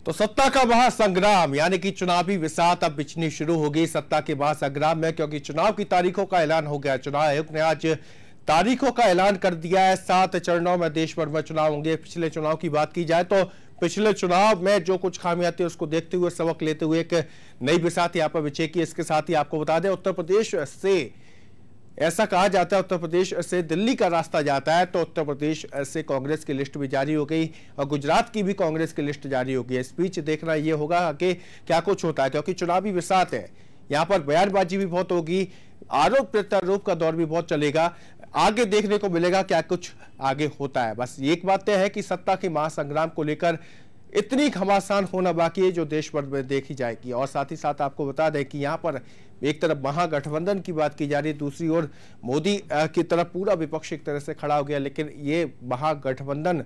तो सत्ता का महासंग्राम यानी कि चुनावी बिसात अब बिछनी शुरू हो गई सत्ता के महासंग्राम में, क्योंकि चुनाव की तारीखों का ऐलान हो गया। चुनाव आयोग ने आज तारीखों का ऐलान कर दिया है। 7 चरणों में देश भर में चुनाव होंगे। पिछले चुनाव की बात की जाए तो पिछले चुनाव में जो कुछ खामियां थी उसको देखते हुए, सबक लेते हुए एक नई बिसात यहाँ पर बिछे की। इसके साथ ही आपको बता दें, उत्तर प्रदेश से ऐसा कहा जाता है, उत्तर प्रदेश से दिल्ली का रास्ता जाता है, तो उत्तर प्रदेश से कांग्रेस की लिस्ट भी जारी हो गई और गुजरात की भी कांग्रेस की लिस्ट जारी हो गई। इस बीच देखना यह होगा कि क्या कुछ होता है, क्योंकि चुनावी बिसात है। यहाँ पर बयानबाजी भी बहुत होगी, आरोप प्रत्यारोप का दौर भी बहुत चलेगा। आगे देखने को मिलेगा क्या कुछ आगे होता है। बस एक बात तय है कि सत्ता के महासंग्राम को लेकर इतनी घमासान होना बाकी है जो देश भर में देखी जाएगी। और साथ ही साथ आपको बता दें कि यहाँ पर एक तरफ महागठबंधन की बात की जा रही है, दूसरी ओर मोदी की तरफ पूरा विपक्ष एक तरह से खड़ा हो गया। लेकिन ये महागठबंधन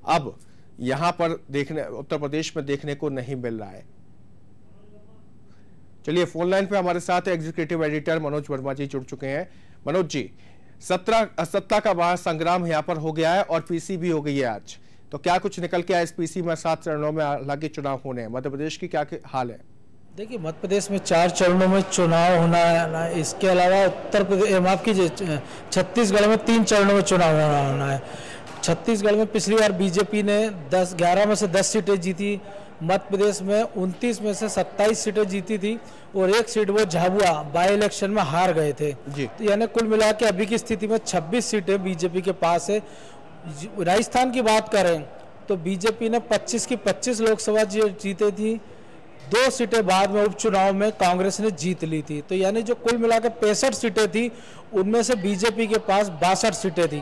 अब यहाँ पर देखने उत्तर प्रदेश में देखने को नहीं मिल रहा है। चलिए, फोन लाइन पे हमारे साथ एग्जीक्यूटिव एडिटर मनोज वर्मा जी जुड़ चुके हैं। मनोज जी, सत्ता का महासंग्राम यहाँ पर हो गया है और पीसी भी हो गई है आज, तो क्या कुछ निकल के आया इस पीसी में? 7 चरणों में हालांकि चुनाव होने हैं। मध्य प्रदेश की क्या हाल है? देखिए, मध्य प्रदेश में 4 चरणों में चुनाव होना है। इसके अलावा उत्तर प्रदेश, माफ कीजिए, छत्तीसगढ़ में 3 चरणों में चुनाव होना है। छत्तीसगढ़ में पिछली बार बीजेपी ने 11 में से 10 सीटें जीती। मध्य प्रदेश में 29 में से 27 सीटें जीती थी और 1 सीट वो झाबुआ बाई इलेक्शन में हार गए थे। तो यानी कुल मिला के अभी की स्थिति में 26 सीटें बीजेपी के पास है। राजस्थान की बात करें तो बीजेपी ने 25 की 25 लोकसभा जीते थी। 2 सीटें बाद में उपचुनाव में कांग्रेस ने जीत ली थी। तो यानी जो कुल मिलाकर 65 सीटें थी, उनमें से बीजेपी के पास 62 सीटें थी।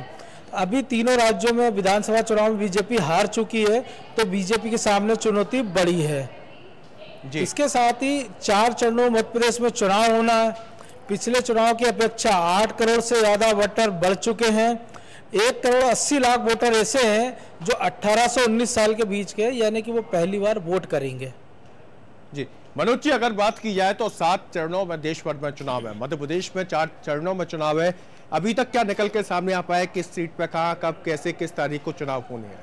अभी तीनों राज्यों में विधानसभा चुनाव में बीजेपी हार चुकी है, तो बीजेपी के सामने चुनौती बड़ी है जी। इसके साथ ही 4 चरणों में मध्य प्रदेश में चुनाव होना है। पिछले चुनाव की अपेक्षा 8 करोड़ से ज्यादा वोटर बढ़ चुके हैं। 1 करोड़ 80 लाख वोटर ऐसे हैं जो 18 से 19 साल के बीच के, यानी कि वो पहली बार वोट करेंगे जी। मनोज जी, अगर बात की जाए तो 7 चरणों में देश भर में चुनाव है, मध्य प्रदेश में 4 चरणों में चुनाव है। अभी तक क्या निकल के सामने आ पाया, किस सीट पे कहाँ, कब, कैसे, किस तारीख को चुनाव होने हैं?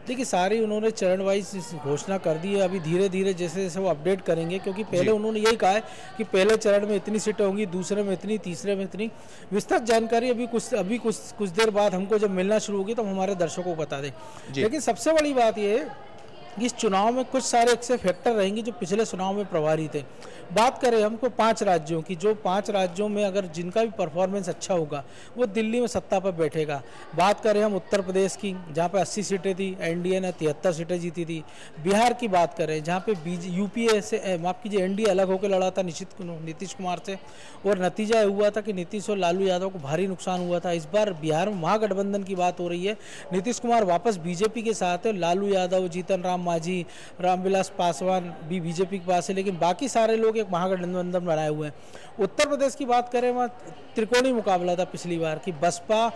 देखिए, सारी उन्होंने चरण वाइज घोषणा कर दी है। अभी धीरे धीरे जैसे जैसे वो अपडेट करेंगे, क्योंकि पहले उन्होंने यही कहा है कि पहले चरण में इतनी सीटें होंगी, दूसरे में इतनी, तीसरे में इतनी। विस्तृत जानकारी अभी कुछ देर बाद हमको जब मिलना शुरू होगी तो हम हमारे दर्शकों को बता दें। लेकिन सबसे बड़ी बात यह है कि इस चुनाव में कुछ सारे ऐसे फैक्टर रहेंगे जो पिछले चुनाव में प्रभावी थे। बात करें हमको 5 राज्यों की, जो 5 राज्यों में अगर जिनका भी परफॉर्मेंस अच्छा होगा वो दिल्ली में सत्ता पर बैठेगा। बात करें हम उत्तर प्रदेश की, जहाँ पे 80 सीटें थी, एनडीए ने 73 सीटें जीती थी। बिहार की बात करें, जहाँ पे यूपीए से, माफ कीजिए, एनडीए अलग होकर लड़ा था नीतीश कुमार से, और नतीजा हुआ था कि नीतीश और लालू यादव को भारी नुकसान हुआ था। इस बार बिहार में महागठबंधन की बात हो रही है। नीतीश कुमार वापस बीजेपी के साथ है, लालू यादव, जीतन राम मांझी, रामविलास पासवान भी बीजेपी के पास है, लेकिन बाकी सारे लोग एक महागठबंधन बनाए हुए हैं। उत्तर प्रदेश की बात करें, वहाँ त्रिकोणीय मुकाबला था पिछली बार की, बसपा,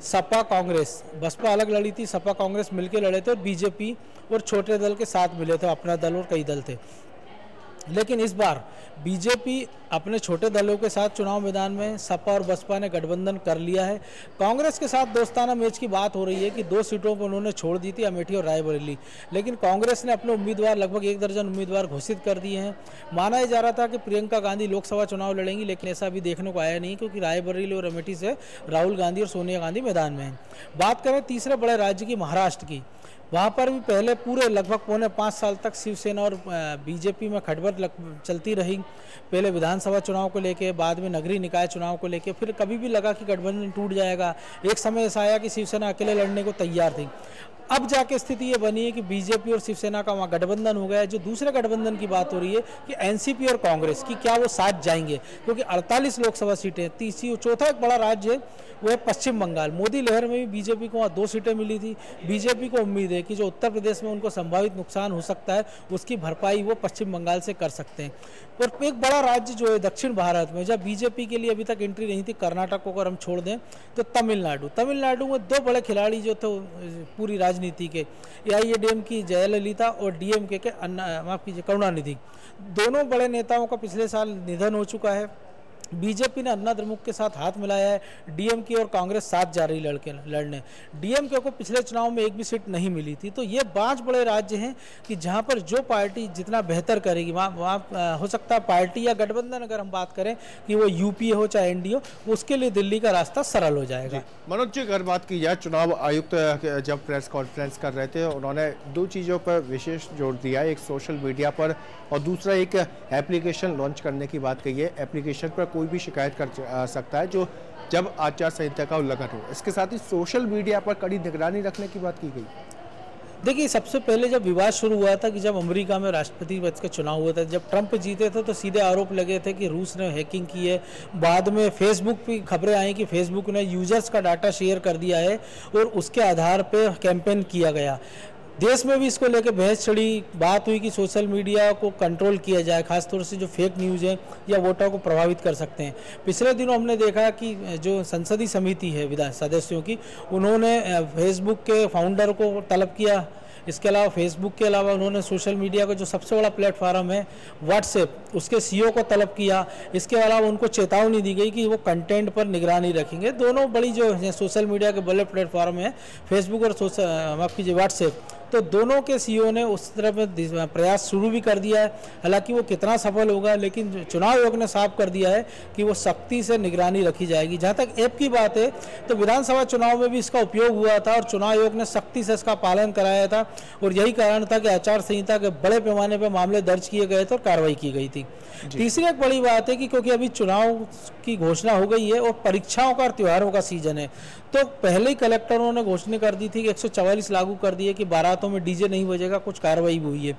सपा, कांग्रेस। बसपा अलग लड़ी थी, सपा कांग्रेस मिलकर लड़े थे, और बीजेपी और छोटे दल के साथ मिले थे, अपना दल और कई दल थे। लेकिन इस बार बीजेपी अपने छोटे दलों के साथ चुनाव मैदान में, सपा और बसपा ने गठबंधन कर लिया है। कांग्रेस के साथ दोस्ताना मैच की बात हो रही है कि 2 सीटों पर उन्होंने छोड़ दी थी, अमेठी और रायबरेली, लेकिन कांग्रेस ने अपने उम्मीदवार, लगभग 1 दर्जन उम्मीदवार घोषित कर दिए हैं। माना जा रहा था कि प्रियंका गांधी लोकसभा चुनाव लड़ेंगी, लेकिन ऐसा अभी देखने को आया नहीं, क्योंकि रायबरेली और अमेठी से राहुल गांधी और सोनिया गांधी मैदान में हैं। बात करें तीसरे बड़े राज्य की, महाराष्ट्र की, वहाँ पर भी पहले पूरे लगभग 4.5 साल तक शिवसेना और बीजेपी में खटपट चलती रही। पहले विधानसभा चुनाव को लेके, बाद में नगरीय निकाय चुनाव को लेके, फिर कभी भी लगा कि गठबंधन टूट जाएगा। एक समय ऐसा आया कि शिवसेना अकेले लड़ने को तैयार थी। अब जाके स्थिति ये बनी है कि बीजेपी और शिवसेना का वहाँ गठबंधन हो गया है। जो दूसरे गठबंधन की बात हो रही है कि एनसीपी और कांग्रेस की, क्या वो साथ जाएंगे, क्योंकि 48 लोकसभा सीटें। चौथा एक बड़ा राज्य है वो है पश्चिम बंगाल। मोदी लहर में भी बीजेपी को वहाँ 2 सीटें मिली थी। बीजेपी को उम्मीद है कि जो उत्तर प्रदेश में उनको संभावित नुकसान हो सकता है, उसकी भरपाई वो पश्चिम बंगाल से कर सकते हैं। और एक बड़ा राज्य जो है दक्षिण भारत में, जब बीजेपी के लिए अभी तक एंट्री नहीं थी, कर्नाटक को अगर हम छोड़ दें तो तमिलनाडु में 2 बड़े खिलाड़ी जो थे पूरी राजनीति के, एआईएडीएम की जयललिता और डीएमके के माफ कीजिए, करुणानिधि। दोनों बड़े नेताओं का पिछले साल निधन हो चुका है। बीजेपी ने अन्ना द्रमुक के साथ हाथ मिलाया है, डीएमके और कांग्रेस साथ जा रही लड़ने। डीएमके को पिछले चुनाव में एक भी सीट नहीं मिली थी। तो ये 5 बड़े राज्य हैं कि जहां पर जो पार्टी जितना बेहतर करेगी वहाँ हो सकता है पार्टी या गठबंधन, अगर हम बात करें कि वो यूपीए हो चाहे एनडीए हो, उसके लिए दिल्ली का रास्ता सरल हो जाएगा। मनोज जी, अगर बात की जाए, चुनाव आयुक्त जब प्रेस कॉन्फ्रेंस कर रहे थे, उन्होंने 2 चीज़ों पर विशेष जोर दिया, एक सोशल मीडिया पर और दूसरा एक एप्लीकेशन लॉन्च करने की बात कही है। एप्लीकेशन पर कोई भी शिकायत कर सकता है जो जब आचार संहिता का उल्लंघन हो। इसके साथ ही सोशल मीडिया पर कड़ी निगरानी रखने की बात की गई। देखिए, सबसे पहले जब विवाद शुरू हुआ था कि जब अमेरिका में राष्ट्रपति पद का चुनाव हुआ था, जब ट्रंप जीते थे तो सीधे आरोप लगे थे कि रूस ने हैकिंग की है। बाद में फेसबुक पे खबरें आई कि फेसबुक ने यूजर्स का डाटा शेयर कर दिया है और उसके आधार पर कैंपेन किया गया। देश में भी इसको लेकर बहस छिड़ी, बात हुई कि सोशल मीडिया को कंट्रोल किया जाए, खासतौर से जो फेक न्यूज़ है या वोटर को प्रभावित कर सकते हैं। पिछले दिनों हमने देखा कि जो संसदीय समिति है विधान सदस्यों की, उन्होंने फेसबुक के फाउंडर को तलब किया। इसके अलावा फेसबुक के अलावा उन्होंने सोशल मीडिया का जो सबसे बड़ा प्लेटफॉर्म है व्हाट्सएप, उसके सीईओ को तलब किया। इसके अलावा उनको चेतावनी दी गई कि वो कंटेंट पर निगरानी रखेंगे। दोनों बड़ी जो सोशल मीडिया के बड़े प्लेटफॉर्म है, फेसबुक और माफ कीजिए व्हाट्सएप, तो दोनों के सीईओ ने उस तरह में प्रयास शुरू भी कर दिया है। हालांकि वो कितना सफल होगा, लेकिन चुनाव आयोग ने साफ कर दिया है कि वो सख्ती से निगरानी रखी जाएगी। जहां तक ऐप की बात है, तो विधानसभा चुनाव में भी इसका उपयोग हुआ था और चुनाव आयोग ने सख्ती से इसका पालन कराया था और यही कारण था कि आचार संहिता के बड़े पैमाने पर मामले दर्ज किए गए थे और कार्रवाई की गई थी। तीसरी एक बड़ी बात है कि क्योंकि अभी चुनाव की घोषणा हो गई है और परीक्षाओं का और त्योहारों का सीजन है, तो पहले ही कलेक्टरों ने घोषणा कर दी थी कि 144 लागू कर दिए कि बारातों में डीजे नहीं बजेगा, कुछ कार्रवाई भी हुई है।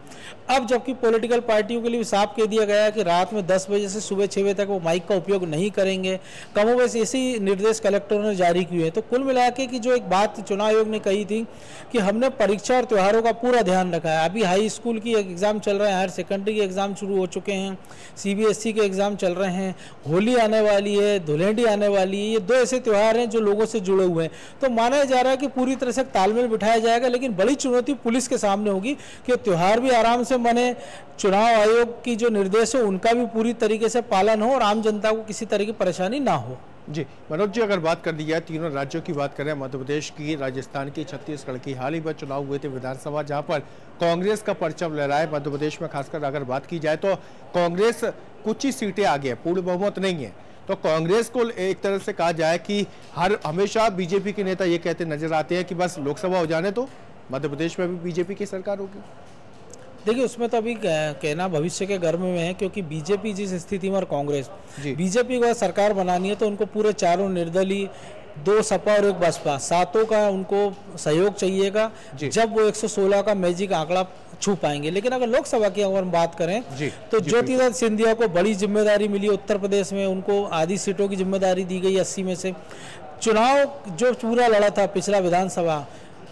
अब जबकि पॉलिटिकल पार्टियों के लिए साफ कह दिया गया है कि रात में 10 बजे से सुबह 6 बजे तक वो माइक का उपयोग नहीं करेंगे। कमोबेश ऐसे ही निर्देश कलेक्टरों ने जारी किए हैं। तो कुल मिला के कि जो एक बात चुनाव आयोग ने कही थी कि हमने परीक्षा और त्योहारों का पूरा ध्यान रखा है। अभी हाई स्कूल की एग्जाम चल रहे हैं, हायर सेकेंडरी के एग्जाम शुरू हो चुके हैं, सीबीएसई के एग्जाम चल रहे हैं, होली आने वाली है, धुलेंडी आने वाली है। ये 2 ऐसे त्यौहार हैं जो लोगों से जुड़े हुए हैं। तो माना जा रहा है कि पूरी तरह से तालमेल बिठाया जाएगा, लेकिन बड़ी चुनौती पुलिस के सामने होगी कि त्यौहार भी आराम से मने, चुनाव आयोग की जो निर्देश है उनका भी पूरी तरीके से पालन हो और आम जनता को किसी तरह की परेशानी ना हो। जी मनोज जी, अगर बात कर दी जाए तीनों राज्यों की बात करें, मध्य प्रदेश की, राजस्थान की, छत्तीसगढ़ की, हाल ही में चुनाव हुए थे विधानसभा, जहां पर कांग्रेस का परचम लहराए। मध्य प्रदेश में खासकर अगर बात की जाए तो कांग्रेस कुछ ही सीटें आगे है, पूर्ण बहुमत नहीं है। तो कांग्रेस को एक तरह से कहा जाए कि हमेशा बीजेपी के नेता ये कहते नजर आते हैं कि बस लोकसभा हो जाने तो मध्य प्रदेश में भी बीजेपी की सरकार होगी। देखिए, उसमें तो अभी कहना भविष्य के गर्भ में है, क्योंकि बीजेपी जिस स्थिति में और कांग्रेस, बीजेपी को सरकार बनानी है तो उनको पूरे चारों निर्दलीय, 2 सपा और 1 बसपा, 7 का उनको सहयोग चाहिएगा, जब वो 116 का मैजिक आंकड़ा छू पाएंगे। लेकिन अगर लोकसभा की अगर हम बात करें तो ज्योतिरादित्य सिंधिया को बड़ी जिम्मेदारी मिली उत्तर प्रदेश में, उनको आधी सीटों की जिम्मेदारी दी गई 80 में से। चुनाव जो पूरा लड़ा था पिछला विधानसभा,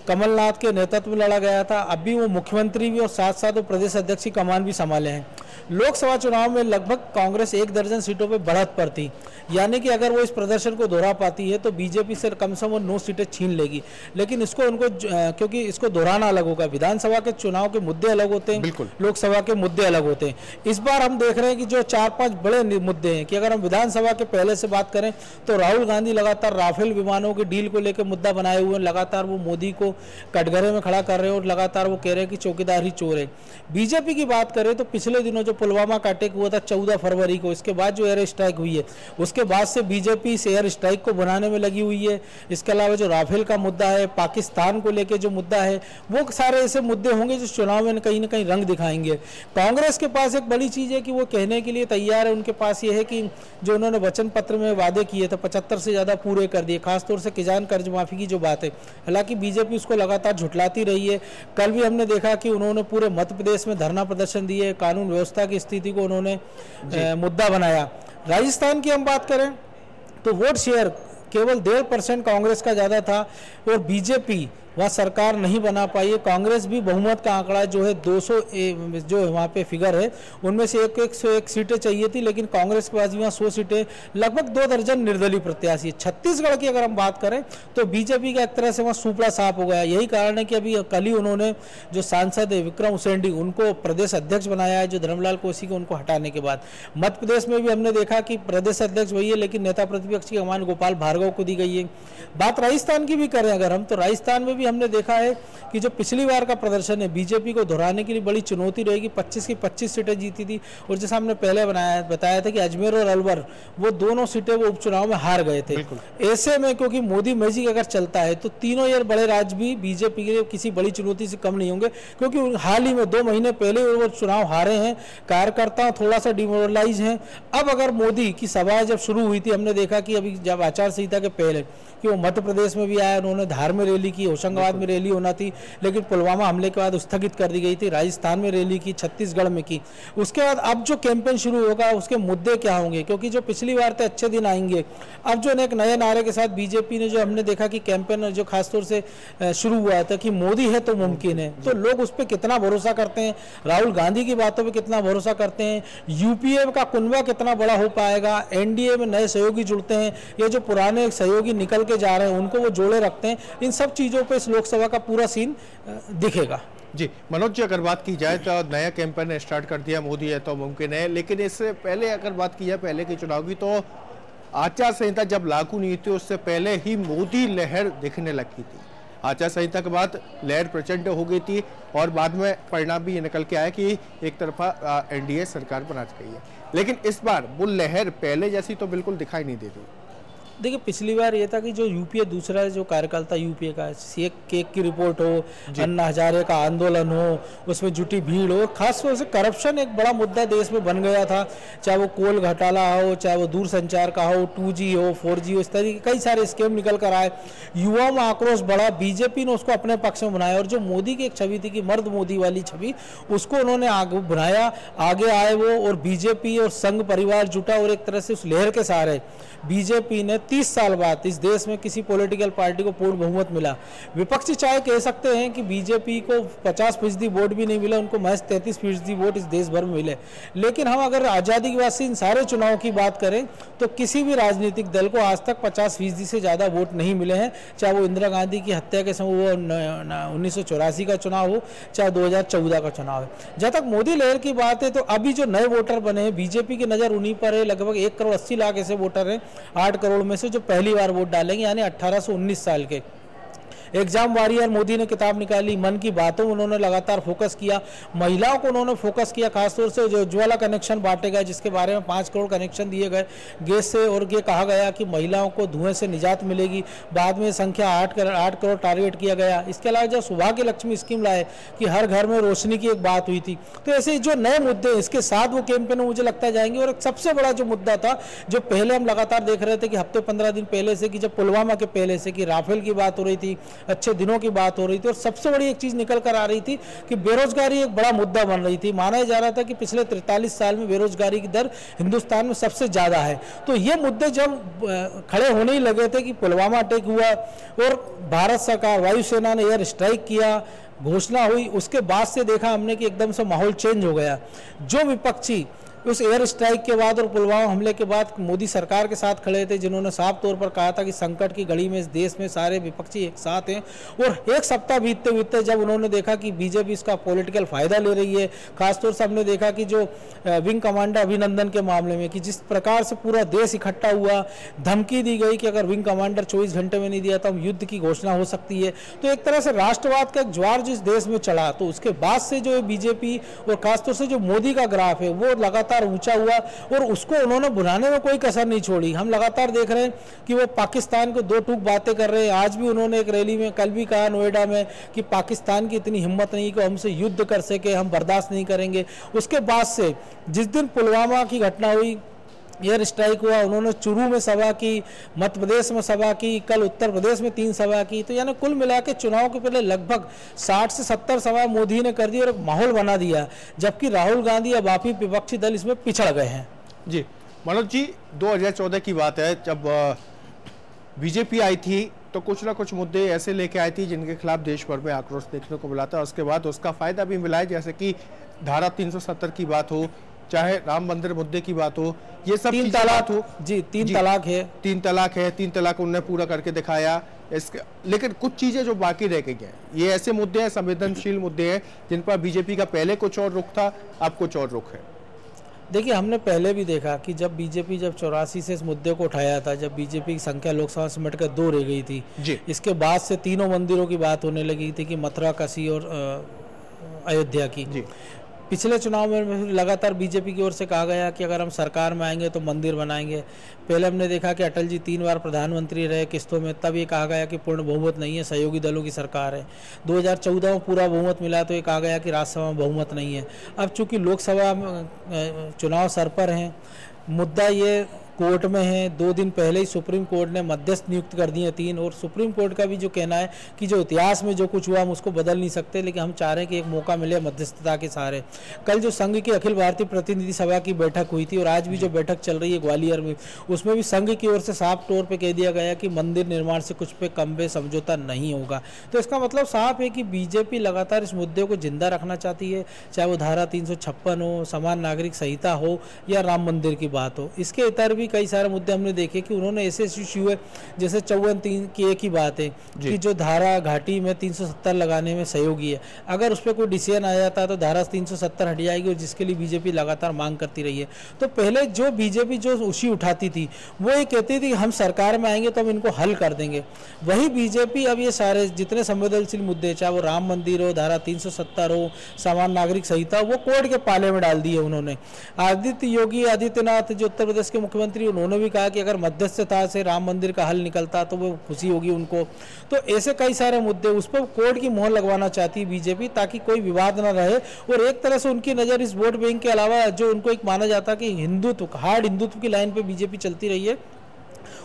कमलनाथ के नेतृत्व में लड़ा गया था। अभी वो मुख्यमंत्री भी और साथ साथ वो प्रदेश अध्यक्ष की कमान भी संभाले हैं। लोकसभा चुनाव में लगभग कांग्रेस 1 दर्जन सीटों पे बढ़त पर थी, यानी कि अगर वो इस प्रदर्शन को दोहरा पाती है तो बीजेपी से कम से कम 9 सीटें छीन लेगी। लेकिन इसको उनको क्योंकि इसको दोहराना अलग होगा, विधानसभा के चुनाव के मुद्दे अलग होते हैं, लोकसभा के मुद्दे अलग होते हैं। इस बार हम देख रहे हैं कि जो 4-5 बड़े मुद्दे हैं, कि अगर हम विधानसभा के पहले से बात करें तो राहुल गांधी लगातार राफेल विमानों के डील को लेकर मुद्दा बनाए हुए हैं, लगातार वो मोदी को कटघरे में खड़ा कर रहे हैं और लगातार वो कह रहे हैं कि चौकीदार ही चोर है। बीजेपी की बात करें तो पिछले दिनों जो पुलवामा का अटैक हुआ था 14 फरवरी को, इसके बाद जो एयर स्ट्राइक हुई है, उसके बाद से बीजेपी इस एयर स्ट्राइक को बनाने में लगी हुई है। इसके अलावा जो राफेल का मुद्दा है, पाकिस्तान को लेकर जो मुद्दा है, वो सारे ऐसे मुद्दे होंगे जो चुनाव में कहीं ना कहीं रंग दिखाएंगे। कांग्रेस के पास एक बड़ी चीज है कि वो कहने के लिए तैयार है, उनके पास ये है कि जो उन्होंने वचन पत्र में वादे किए थे 75 से ज्यादा पूरे कर दिए, खासतौर से किसान कर्ज माफी की जो बात है। हालांकि बीजेपी उसको लगातार झुठलाती रही है। कल भी हमने देखा कि उन्होंने पूरे मध्य प्रदेश में धरना प्रदर्शन दिए, कानून व्यवस्था की स्थिति को उन्होंने मुद्दा बनाया। राजस्थान की हम बात करें तो वोट शेयर केवल 1.5% कांग्रेस का ज़्यादा था और बीजेपी वह सरकार नहीं बना पाई है। कांग्रेस भी बहुमत का आंकड़ा जो है 200 जो वहाँ पे फिगर है उनमें से 101 सीटें चाहिए थी, लेकिन कांग्रेस के पास भी वहाँ 100 सीटें, लगभग 2 दर्जन निर्दलीय प्रत्याशी। छत्तीसगढ़ की अगर हम बात करें तो बीजेपी का एक तरह से वहाँ सुपड़ा साफ हो गया। यही कारण है कि अभी कल ही उन्होंने जो सांसद है विक्रम उसेंडी उनको प्रदेश अध्यक्ष बनाया है, जो धर्मलाल कोसी को उनको हटाने के बाद। मध्य प्रदेश में भी हमने देखा कि प्रदेश अध्यक्ष वही है, लेकिन नेता प्रतिपक्ष की कमान गोपाल भार्गव को दी गई है। बात राजस्थान की भी करें अगर हम, तो राजस्थान में भी हमने देखा है कि जो पिछली बार का प्रदर्शन है बीजेपी को दोहराने के लिए बड़ी चुनौती रहेगी। 25 की 25 सीटें जीती थी, और जैसा हमने पहले बताया था कि अजमेर और अलवर वो दोनों सीटें वो उपचुनाव में हार गए थे। ऐसे में क्योंकि मोदी मैजिक अगर चलता है तो तीनों ये बड़े राज्य भी बीजेपी के लिए किसी बड़ी चुनौती से कम नहीं होंगे, क्योंकि हाल ही में 2 महीने पहले वो चुनाव हारे हैं, कार्यकर्ता थोड़ा सा डिमोरलाइज हैं। अब अगर मोदी की सभा जब शुरू हुई थी, हमने देखा कि अभी जब आचार संहिता के पहले कि वो मध्य प्रदेश में भी आया, उन्होंने धार में रैली की, होशंगाबाद में रैली होना थी लेकिन पुलवामा हमले के बाद स्थगित कर दी गई थी, राजस्थान में रैली की, छत्तीसगढ़ में की। उसके बाद अब जो कैंपेन शुरू होगा उसके मुद्दे क्या होंगे, क्योंकि जो पिछली बार थे अच्छे दिन आएंगे, अब जो एक नए नारे के साथ बीजेपी ने जो हमने देखा कि कैंपेन जो खासतौर से शुरू हुआ था कि मोदी है तो मुमकिन है, तो लोग उस पर कितना भरोसा करते हैं, राहुल गांधी की बातों पर कितना भरोसा करते हैं, यूपीए का कुनबा कितना बड़ा हो पाएगा, एनडीए में नए सहयोगी जुड़ते हैं, ये जो पुराने सहयोगी निकल के जा रहे हैं उनको वो जोड़े रखते हैं, इन सब चीजों पे इस लोकसभा का पूरा सीन दिखेगा। जी मनोज जी, अगर बात की जाए तो नया कैंपेन स्टार्ट कर दिया, मोदी है तो मुमकिन है, लेकिन इससे पहले अगर बात की जाए पहले के चुनाव की, तो आचार संहिता जब लागू नहीं थी उससे पहले ही मोदी लहर दिखने लगी थी। आचार संहिता के बाद लहर प्रचंड हो गई थी और बाद में परिणाम भी ये निकल के आया कि एक तरफा एनडीए सरकार बना गई है, लेकिन इस बार वो लहर पहले जैसी तो बिल्कुल दिखाई नहीं देती। देखिए पिछली बार ये था कि जो यूपीए दूसरा जो कार्यकाल था यूपीए का, एक केक की रिपोर्ट हो, अन्ना हजारे का आंदोलन हो, उसमें जुटी भीड़ हो, खास तौर से करप्शन एक बड़ा मुद्दा देश में बन गया था, चाहे वो कोल घोटाला हो, चाहे वो दूरसंचार का हो, 2G हो, 4G हो, इस तरीके कई सारे स्कीम निकल कर आए। युवाओं में आक्रोश बढ़ा, बीजेपी ने उसको अपने पक्ष में बनाया, और जो मोदी की एक छवि थी कि मर्द मोदी वाली छवि, उसको उन्होंने आगे बनाया, आगे आए वो, और बीजेपी और संघ परिवार जुटा, और एक तरह से उस लहर के सहारे बीजेपी ने 30 साल बाद इस देश में किसी पॉलिटिकल पार्टी को पूर्ण बहुमत मिला। विपक्षी चाहे कह सकते हैं कि बीजेपी को 50% वोट भी नहीं मिला, उनको महज 33% वोट इस देश भर में मिले, लेकिन हम अगर आज़ादी के बाद से इन सारे चुनाव की बात करें तो किसी भी राजनीतिक दल को आज तक 50% से ज़्यादा वोट नहीं मिले हैं, चाहे वो इंदिरा गांधी की हत्या के समय वो 1984 का चुनाव हो, चाहे 2014 का चुनाव है। जहाँ तक मोदी लहर की बात है तो अभी जो नए वोटर बने हैं बीजेपी की नज़र उन्हीं पर है। लगभग 1 करोड़ 80 लाख ऐसे वोटर हैं 8 करोड़ में से जो पहली बार वोट डालेंगे, यानी 18 से 19 साल के। एग्जाम वॉरियर मोदी ने किताब निकाली, मन की बातों में उन्होंने लगातार फोकस किया, महिलाओं को उन्होंने फोकस किया, खासतौर से जो उज्ज्वला कनेक्शन बांटे गए जिसके बारे में 5 करोड़ कनेक्शन दिए गए गैस से, और ये कहा गया कि महिलाओं को धुएं से निजात मिलेगी। बाद में संख्या 8 करोड़ टारगेट किया गया। इसके अलावा जो सौभाग्य लक्ष्मी स्कीम लाए कि हर घर में रोशनी की एक बात हुई थी। तो ऐसे जो नए मुद्दे इसके साथ वो कैंपेन मुझे लगता जाएंगे। और एक सबसे बड़ा जो मुद्दा था जो पहले हम लगातार देख रहे थे कि हफ्ते 15 दिन पहले से कि जब पुलवामा के पहले से कि राफेल की बात हो रही थी, अच्छे दिनों की बात हो रही थी, और सबसे बड़ी एक चीज निकल कर आ रही थी कि बेरोजगारी एक बड़ा मुद्दा बन रही थी। माना जा रहा था कि पिछले 43 साल में बेरोजगारी की दर हिंदुस्तान में सबसे ज्यादा है। तो ये मुद्दे जब खड़े होने ही लगे थे कि पुलवामा अटैक हुआ और भारत सरकार वायुसेना ने एयर स्ट्राइक किया, घोषणा हुई, उसके बाद से देखा हमने कि एकदम से माहौल चेंज हो गया। जो विपक्षी उस एयर स्ट्राइक के बाद और पुलवामा हमले के बाद मोदी सरकार के साथ खड़े थे, जिन्होंने साफ तौर पर कहा था कि संकट की घड़ी में इस देश में सारे विपक्षी एक साथ हैं, और एक सप्ताह बीतते बीतते जब उन्होंने देखा कि बीजेपी इसका पॉलिटिकल फायदा ले रही है, खासतौर से हमने देखा कि जो विंग कमांडर अभिनंदन के मामले में कि जिस प्रकार से पूरा देश इकट्ठा हुआ, धमकी दी गई कि अगर विंग कमांडर 24 घंटे में नहीं दिया तो हम युद्ध की घोषणा हो सकती है। तो एक तरह से राष्ट्रवाद का एक ज्वार जिस देश में चढ़ा, तो उसके बाद से जो बीजेपी और खासतौर से जो मोदी का ग्राफ है वो लगातार ऊंचा हुआ, और उसको उन्होंने बुलाने में कोई कसर नहीं छोड़ी। हम लगातार देख रहे हैं कि वो पाकिस्तान को 2 टूक बातें कर रहे हैं। आज भी उन्होंने एक रैली में कल भी कहा नोएडा में कि पाकिस्तान की इतनी हिम्मत नहीं कि हमसे युद्ध कर सके, हम बर्दाश्त नहीं करेंगे। उसके बाद से जिस दिन पुलवामा की घटना हुई, एयर स्ट्राइक हुआ, उन्होंने चुरू में सभा की, मध्य प्रदेश में सभा की, कल उत्तर प्रदेश में 3 सभा की। तो यानी कुल मिला के चुनाव के पहले लगभग 60 से 70 सभा मोदी ने कर दी और एक माहौल बना दिया, जबकि राहुल गांधी या बाकी विपक्षी दल इसमें पिछड़ गए हैं। जी मनोज जी, 2014 की बात है जब बीजेपी आई थी तो कुछ ना कुछ मुद्दे ऐसे लेके आई थी जिनके खिलाफ देश भर में आक्रोश देखने को मिला था। उसके बाद उसका फायदा भी मिला है, जैसे कि धारा 370 की बात हो, चाहे राम मंदिर मुद्दे की बात हो, ये सब 3 तलाक हो जी, 3 तलाक है, 3 तलाक है, 3 तलाक उन्होंने पूरा करके दिखाया। इसके लेकिन कुछ चीजें जो बाकी रह गई हैं, ये ऐसे मुद्दे हैं, संवेदनशील मुद्दे हैं जिन पर बीजेपी का पहले कुछ और रुख था, अब कुछ और रुख है। देखिए, हमने पहले भी देखा कि जब बीजेपी 84 से इस मुद्दे को उठाया था, जब बीजेपी की संख्या लोकसभा सिमट कर 2 रह गई थी जी। इसके बाद से तीनों मंदिरों की बात होने लगी थी कि मथुरा, काशी और अयोध्या की जी। पिछले चुनाव में लगातार बीजेपी की ओर से कहा गया कि अगर हम सरकार में आएंगे तो मंदिर बनाएंगे। पहले हमने देखा कि अटल जी 3 बार प्रधानमंत्री रहे किस्तों में, तब ये कहा गया कि पूर्ण बहुमत नहीं है, सहयोगी दलों की सरकार है। 2014 में पूरा बहुमत मिला तो ये कहा गया कि राज्यसभा में बहुमत नहीं है। अब चूंकि लोकसभा चुनाव सर पर हैं, मुद्दा ये कोर्ट में है। 2 दिन पहले ही सुप्रीम कोर्ट ने मध्यस्थ नियुक्त कर दिए 3, और सुप्रीम कोर्ट का भी जो कहना है कि जो इतिहास में जो कुछ हुआ हम उसको बदल नहीं सकते, लेकिन हम चाह रहे हैं कि एक मौका मिले मध्यस्थता के सहारे। कल जो संघ की अखिल भारतीय प्रतिनिधि सभा की बैठक हुई थी और आज भी जो बैठक चल रही है ग्वालियर में, उसमें भी संघ की ओर से साफ तौर पर कह दिया गया कि मंदिर निर्माण से कुछ पे कम बे समझौता नहीं होगा। तो इसका मतलब साफ है कि बीजेपी लगातार इस मुद्दे को जिंदा रखना चाहती है, चाहे वो धारा 356 हो, समान नागरिक संहिता हो या राम मंदिर की बात हो। इसके इतर भी कई सारे मुद्दे हमने देखे कि उन्होंने ऐसे इश्यू है, जैसे 54(3) की एक ही बात है कि जो धारा घाटी में 370 लगाने में सहयोगी है, अगर उस पर कोई डिसीजन आ जाता है तो धारा 370 हट जाएगी, और जिसके लिए बीजेपी लगातार मांग करती रही है। तो पहले जो बीजेपी जो इश्यू उठाती थी वो ये कहती थी कि हम सरकार में आएंगे तो हम इनको हल कर देंगे। वही बीजेपी अब ये सारे जितने संवेदनशील मुद्दे, चाहे वो राम मंदिर हो, धारा 370 हो, समान नागरिक संहिता, वो कोर्ट के पाले में डाल दिए उन्होंने। योगी आदित्यनाथ जो उत्तर प्रदेश के मुख्यमंत्री, उन्होंने भी कहा कि अगर मध्यस्थता से राम मंदिर का हल निकलता तो वो खुशी होगी उनको। तो ऐसे कई सारे मुद्दे उस पर कोर्ट की मोहर लगवाना चाहती है बीजेपी, ताकि कोई विवाद न रहे। और एक तरह से उनकी नज़र इस वोट बैंक के अलावा जो उनको एक माना जाता कि हिंदुत्व, हार्ड हिंदुत्व की लाइन पे बीजेपी चलती रही है,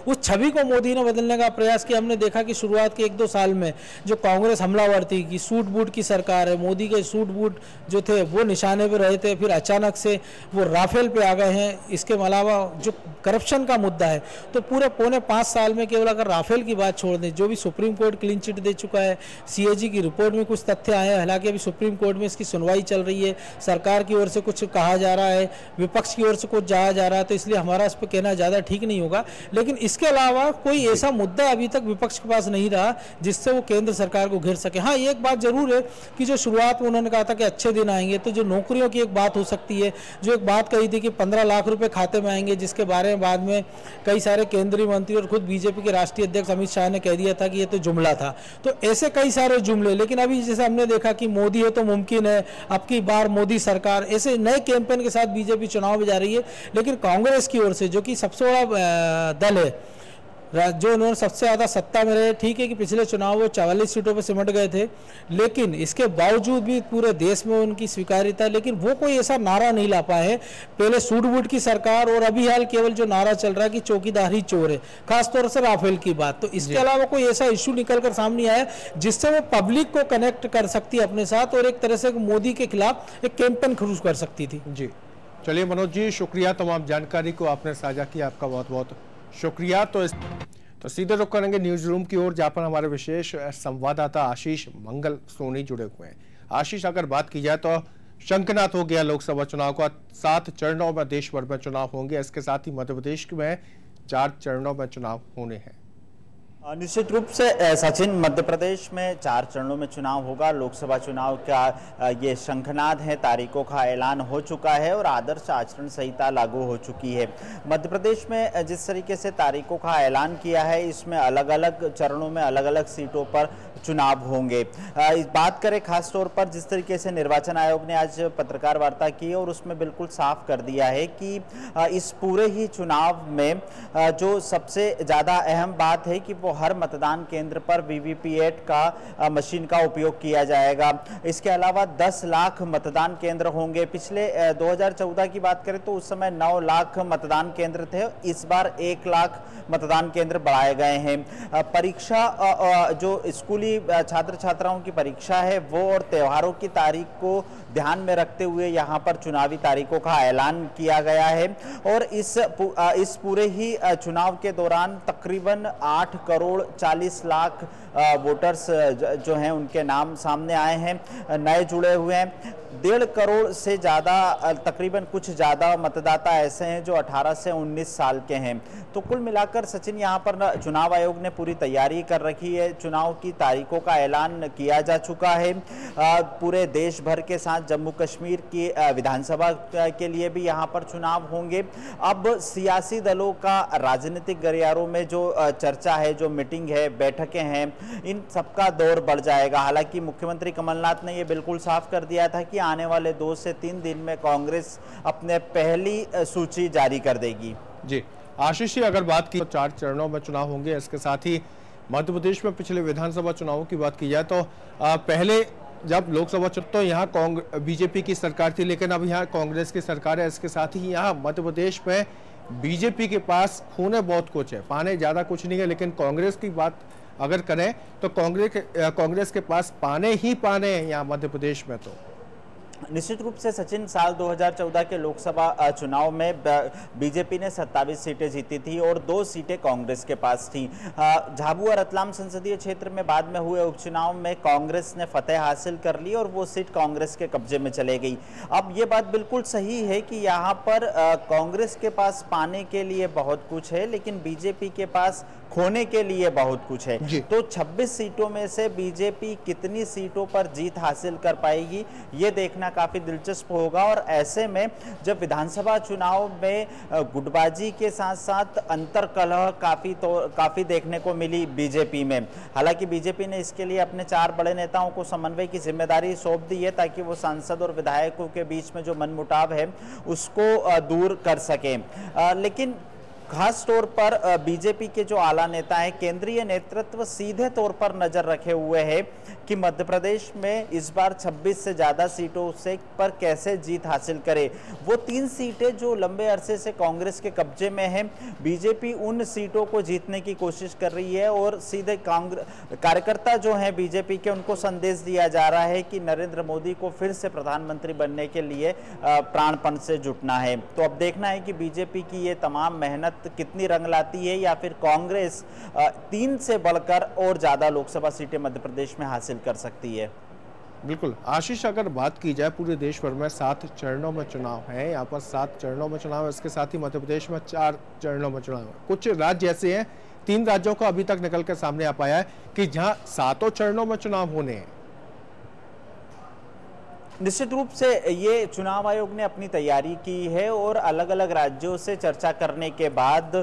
उस छवि को मोदी ने बदलने का प्रयास किया। हमने देखा कि शुरुआत के 1-2 साल में जो कांग्रेस हमलावर थी कि सूट बूट की सरकार है, मोदी के सूट बूट जो थे वो निशाने पे रहे थे, फिर अचानक से वो राफेल पे आ गए हैं। इसके अलावा जो करप्शन का मुद्दा है, तो पूरे पौने 5 साल में केवल अगर राफेल की बात छोड़ दें, जो भी सुप्रीम कोर्ट क्लीन चिट दे चुका है, CAG की रिपोर्ट में कुछ तथ्य आए हैं, हालांकि अभी सुप्रीम कोर्ट में इसकी सुनवाई चल रही है, सरकार की ओर से कुछ कहा जा रहा है, विपक्ष की ओर से कुछ जाया जा रहा है, तो इसलिए हमारा इस पर कहना ज़्यादा ठीक नहीं होगा। लेकिन इसके अलावा कोई ऐसा मुद्दा अभी तक विपक्ष के पास नहीं रहा जिससे वो केंद्र सरकार को घेर सके। हाँ, एक बात जरूर है कि जो शुरुआत में उन्होंने कहा था कि अच्छे दिन आएंगे, तो जो नौकरियों की एक बात हो सकती है, जो एक बात कही थी कि 15 लाख रुपए खाते में आएंगे, जिसके बारे में बाद में कई सारे केंद्रीय मंत्री और खुद बीजेपी के राष्ट्रीय अध्यक्ष अमित शाह ने कह दिया था कि ये तो जुमला था। तो ऐसे कई सारे जुमले, लेकिन अभी जैसे हमने देखा कि मोदी है तो मुमकिन है, अब की बार मोदी सरकार, ऐसे नए कैंपेन के साथ बीजेपी चुनाव में जा रही है। लेकिन कांग्रेस की ओर से, जो कि सबसे बड़ा दल है, जो उन्होंने सबसे ज़्यादा सत्ता में रहे, ठीक है कि पिछले चुनाव वो 44 सीटों पर सिमट गए थे, लेकिन इसके बावजूद भी पूरे देश में उनकी स्वीकार्यता, लेकिन वो कोई ऐसा नारा नहीं ला पाए हैं। पहले सूट बूट की सरकार, और अभी हाल केवल जो नारा चल रहा है कि चौकीदार ही चोर है, खासतौर से राफेल की बात। तो इसके अलावा कोई ऐसा इशू निकल कर सामने आया जिससे वो पब्लिक को कनेक्ट कर सकती है अपने साथ, और एक तरह से मोदी के खिलाफ एक कैंपेन शुरू कर सकती थी। जी, चलिए मनोज जी, शुक्रिया तमाम जानकारी को आपने साझा किया, आपका बहुत बहुत शुक्रिया। तो सीधे रुख करेंगे न्यूज रूम की ओर, जहां पर हमारे विशेष संवाददाता आशीष मंगल सोनी जुड़े हुए हैं। आशीष, अगर बात की जाए तो शंखनाद हो गया लोकसभा चुनाव का, 7 चरणों में देश भर में चुनाव होंगे, इसके साथ ही मध्य प्रदेश में 4 चरणों में चुनाव होने हैं। निश्चित रूप से सचिन, मध्य प्रदेश में 4 चरणों में चुनाव होगा। लोकसभा चुनाव का ये शंखनाद है, तारीखों का ऐलान हो चुका है और आदर्श आचरण संहिता लागू हो चुकी है। मध्य प्रदेश में जिस तरीके से तारीखों का ऐलान किया है, इसमें अलग अलग चरणों में अलग अलग सीटों पर चुनाव होंगे। इस बात करें खास तौर पर जिस तरीके से निर्वाचन आयोग ने आज पत्रकार वार्ता की और उसमें बिल्कुल साफ कर दिया है कि इस पूरे ही चुनाव में जो सबसे ज़्यादा अहम बात है कि वो हर मतदान केंद्र पर वीवीपैट का मशीन का उपयोग किया जाएगा। इसके अलावा 10 लाख मतदान केंद्र होंगे। पिछले 2014 की बात करें तो उस समय 9 लाख मतदान केंद्र थे, इस बार 1 लाख मतदान केंद्र बढ़ाए गए हैं। परीक्षा जो स्कूली छात्र छात्राओं की परीक्षा है वो और त्योहारों की तारीख को ध्यान में रखते हुए यहाँ पर चुनावी तारीखों का ऐलान किया गया है। और इस पूरे ही चुनाव के दौरान तकरीबन 8 करोड़ 40 लाख वोटर्स जो हैं उनके नाम सामने आए हैं, नए जुड़े हुए हैं। 1.5 करोड़ से ज़्यादा, तकरीबन कुछ ज़्यादा मतदाता ऐसे हैं जो 18 से 19 साल के हैं। तो कुल मिलाकर सचिन, यहाँ पर चुनाव आयोग ने पूरी तैयारी कर रखी है। चुनाव की तारीखों का ऐलान किया जा चुका है। पूरे देश भर के साथ जम्मू कश्मीर की विधानसभा के लिए भी यहाँ पर चुनाव होंगे। अब सियासी दलों का राजनीतिक गलियारों में जो चर्चा है, जो मीटिंग है, बैठकें हैं, इन सबका दौर बढ़ जाएगा। हालांकि मुख्यमंत्री कमलनाथ ने यह बिल्कुल साफ कर दिया था कि आने वाले 2 से 3 दिन में कांग्रेस अपने पहली सूची जारी कर देगी। जी आशीष जी, अगर बात की तो 4 चरणों में चुनाव होंगे। इसके साथ ही मध्य प्रदेश में पिछले विधानसभा चुनावों की बात की जाए तो पहले जब लोकसभा चुनाव तो यहाँ बीजेपी की सरकार थी, लेकिन अब यहाँ कांग्रेस की सरकार है। इसके साथ ही यहाँ मध्य प्रदेश में बीजेपी के पास खूने बहुत कुछ है, पाने ज़्यादा कुछ नहीं है, लेकिन कांग्रेस की बात अगर करें तो कांग्रेस के पास पाने ही पाने हैं यहाँ मध्य प्रदेश में। तो निश्चित रूप से सचिन, साल 2014 के लोकसभा चुनाव में बीजेपी ने 27 सीटें जीती थी और 2 सीटें कांग्रेस के पास थी। झाबुआ रतलाम संसदीय क्षेत्र में बाद में हुए उपचुनाव में कांग्रेस ने फतेह हासिल कर ली और वो सीट कांग्रेस के कब्जे में चले गई। अब ये बात बिल्कुल सही है कि यहाँ पर कांग्रेस के पास पाने के लिए बहुत कुछ है, लेकिन बीजेपी के पास खोने के लिए बहुत कुछ है। तो 26 सीटों में से बीजेपी कितनी सीटों पर जीत हासिल कर पाएगी, ये देखना काफी दिलचस्प होगा। और ऐसे में जब विधानसभा चुनाव में गुटबाजी के साथ साथ अंतरकलह काफी देखने को मिली बीजेपी में। हालांकि बीजेपी ने इसके लिए अपने 4 बड़े नेताओं को समन्वय की जिम्मेदारी सौंप दी है, ताकि वो सांसद और विधायकों के बीच में जो मनमुटाव है उसको दूर कर सके। लेकिन खास तौर पर बीजेपी के जो आला नेता हैं, केंद्रीय नेतृत्व सीधे तौर पर नजर रखे हुए है कि मध्य प्रदेश में इस बार 26 से ज्यादा सीटों से पर कैसे जीत हासिल करे। वो 3 सीटें जो लंबे अरसे से कांग्रेस के कब्जे में हैं, बीजेपी उन सीटों को जीतने की कोशिश कर रही है और सीधे कार्यकर्ता जो हैं बीजेपी के, उनको संदेश दिया जा रहा है कि नरेंद्र मोदी को फिर से प्रधानमंत्री बनने के लिए प्राणपण से जुटना है। तो अब देखना है कि बीजेपी की ये तमाम मेहनत कितनी रंग लाती है, या फिर कांग्रेस 3 से बढ़कर और ज्यादा लोकसभा सीटें मध्य प्रदेश में हासिल कर सकती है। बिल्कुल आशीष, अगर बात की जाए पूरे देश भर में 7 चरणों में चुनाव है। यहाँ पर 7 चरणों में चुनाव है। इसके साथ ही मध्य प्रदेश में 4 चरणों में चुनाव है। कुछ राज्य ऐसे हैं, 3 राज्यों को अभी तक निकल कर सामने आ पाया है कि जहां 7 चरणों में चुनाव होने हैं। निश्चित रूप से ये चुनाव आयोग ने अपनी तैयारी की है और अलग अलग राज्यों से चर्चा करने के बाद